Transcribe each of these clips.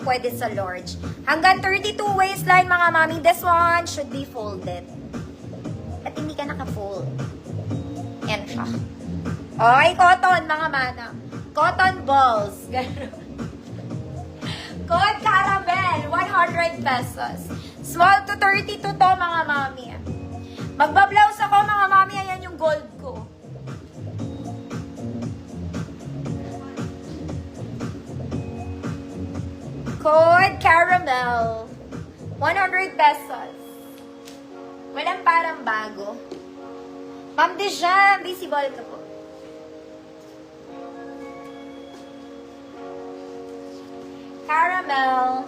pwede sa large. Hanggang 32 waistline, mga mami. This one should be folded. At hindi ka naka-fold. Yan siya. Okay, cotton, mga manang. Cotton balls. Code caramel, 100 pesos. Small to 32 to, mga mami. Magbablouse ako, mga mami. Ayan yung gold ko. Code caramel, 100 pesos. Walang parang bago. Ma'am Dijam, visible ka po. Caramel,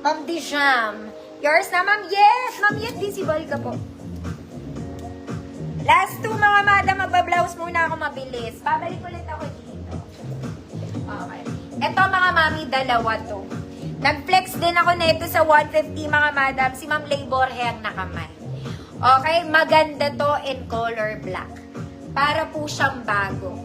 Ma'am Dijam. Yours na, Ma'am Yet. Ma'am Yet, visible ka po. Last two, mga madam, magbablouse muna ako mabilis. Babalik ulit ako dito. Okay. Ito, mga mami, dalawa to. Nag-flex din ako nito sa 150, mga madam. Si Ma'am Labor ang nakamay. Okay, maganda to in color black. Para po siyang bago.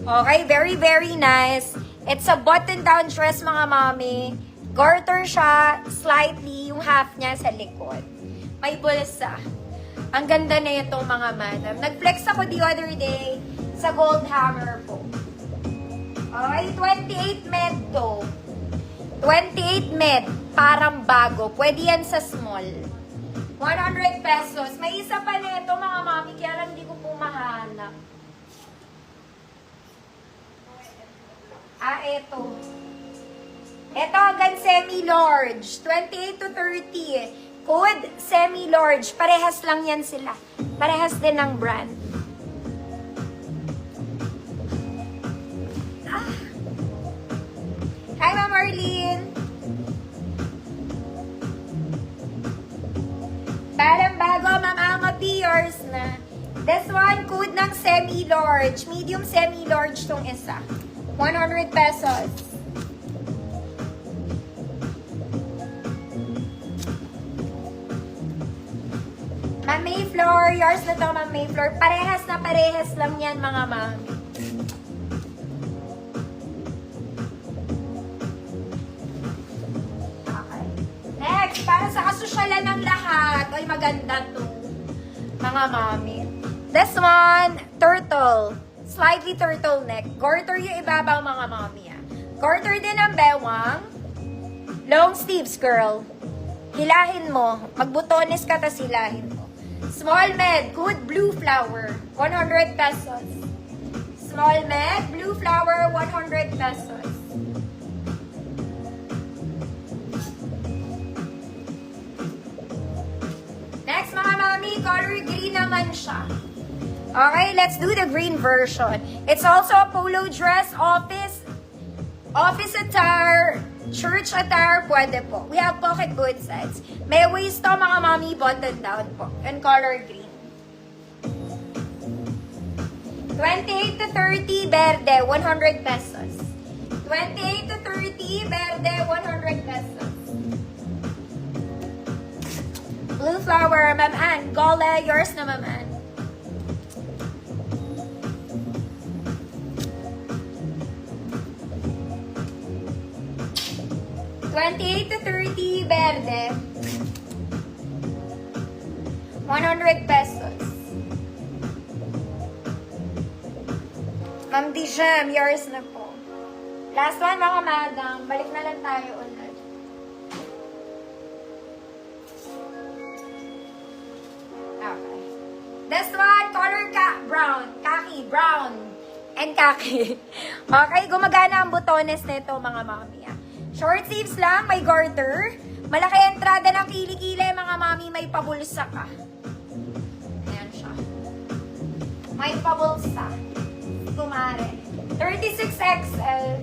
Okay, very, very nice. It's a button-down dress, mga mami. Garter siya, slightly, yung half niya sa likod. May bulsa. Ang ganda na ito, mga madam. Nag-flex ako the other day sa Gold Hammer po. Okay, 28 med to. 28 med, parang bago. Pwede yan sa small. 100 pesos. May isa pa nito, mga mami, kaya lang hindi ko po mahanap. Ito. Ito hanggang semi-large. 28 to 30. Code semi-large. Parehas lang yan sila. Parehas din ng brand. Hi, Ma'am Arlene. Parang bago, Ma'am Amati, yours na. This one, code ng semi-large. Medium semi-large tong isa. 100 pesos. Ma'am Mayflower, yours na to, Ma'am Mayflower. Parehas na parehas lang yan, mga mami. Okay. Next, para sa kasosyalan ng lahat. Ay, maganda to, mga mami. This one, turtle. Slightly turtleneck. Garter yung ibabaw, mga mami. Garter din ang bewang. Long sleeves, girl. Hilahin mo. Magbutones ka, tas hilahin mo. Small med, good blue flower. 100 pesos. Small med, blue flower, 100 pesos. Next, mga mami, color green naman siya. Okay, let's do the green version. It's also a polo dress, office attire, church attire, pwede po. We have pocket both sides. May waist to, mga mami, button down po. And color green. 28 to 30, berde, 100 pesos. 28 to 30, berde, 100 pesos. Blue flower, Ma'am Ann. Gole, yours na, Ma'am Ann. $28 to $30, berde. 100 pesos. Ma'am Dijam, yours na po. Last one, mga madam. Balik na lang tayo ulit. Okay. This one, color brown. Khaki, brown. And khaki. Okay, gumagana ang butones nito, mga mami. Short sleeves lang, may garter. Malaki entrada ng kilikili, mga mami, may pabulsa ka. Ayan siya. May pabulsa. Kumare. 36XL.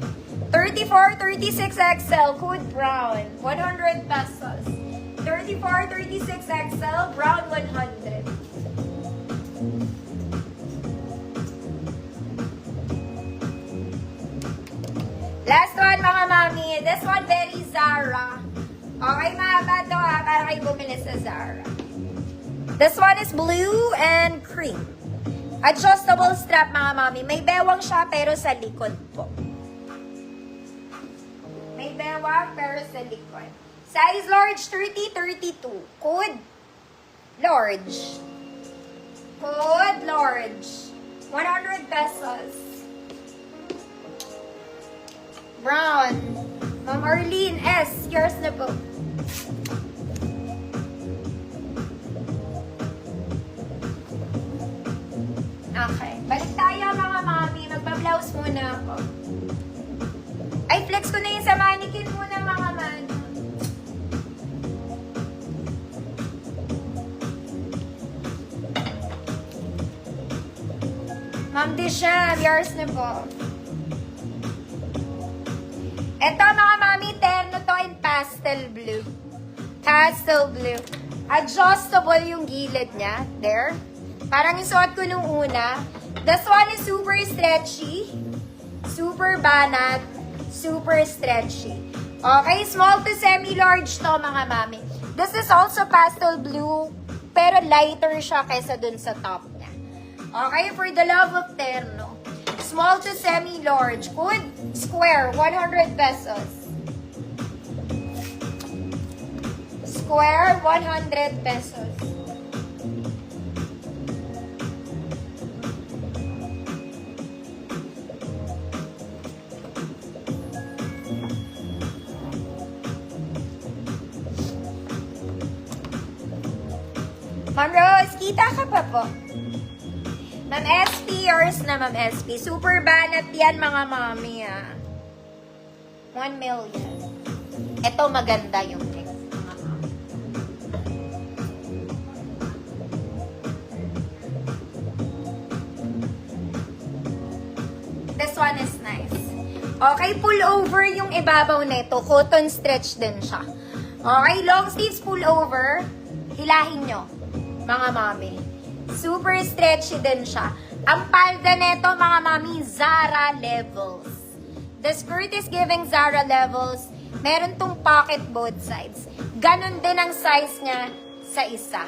34, 36XL, code brown. 100 pesos. 34, 36XL, brown 100. Last one, mga mami. This one, very Zara. Okay, mahaba to ha, para kayo bumili sa Zara. This one is blue and cream. Adjustable strap, mga mami. May bewang siya, pero sa likod po. May bewang maluwag, pero sa likod. Size large, 30-32. Code, large. Code, large. 100 pesos. Brown. Ma'am Arlene S. Yours na po. Okay. Balik tayo mga mami. Magpa-blouse muna ako. Ay, flex ko na yung sa mannequin muna mga mami. Ma'am Disham, yours na po. Ito mga mami, terno to in pastel blue. Pastel blue. Adjustable yung gilid niya. There. Parang isuot ko nung una. This one is super stretchy. Super banat. Super stretchy. Okay, small to semi-large to mga mami. This is also pastel blue. Pero lighter siya kaysa dun sa top niya. Okay, for the love of terno. Small to semi-large. Good. Square, 100 pesos. Square, 100 pesos. Ma'am Rose, kita ka pa po. Ma'am SP, yours na Ma'am SP. Super banat yan mga mami ah. 1 million. Ito maganda yung next mga mami. This one is nice. Okay, pull over yung ibabaw nito. Cotton stretch din siya. Okay, long sleeves pull over. Hilahin nyo, mga mami. Super stretchy din siya. Ang palda nito, mga mami, Zara levels. The skirt is giving Zara levels. Meron tong pocket both sides. Ganon din ang size niya sa isa.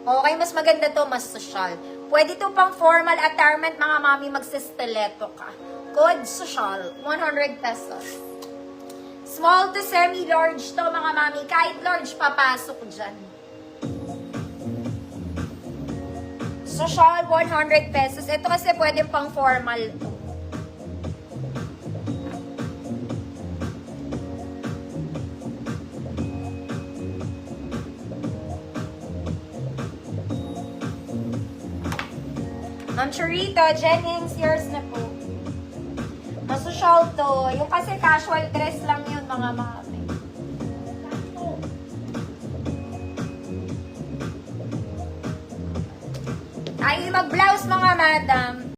Okay, mas maganda to, mas social. Pwede to pang formal attire,ment mga mami, magsistiletto ka. Code social, 100 pesos. Small to semi-large to, mga mami. Kahit large, papasok dyan. Social, 100 pesos. Ito kasi pwede pang formal to. Ma'am Churita, Jennings, yours na po. Masosyal to. Yung kasi casual dress lang yun, mga mami. Tayo mag-blouse, mga madam.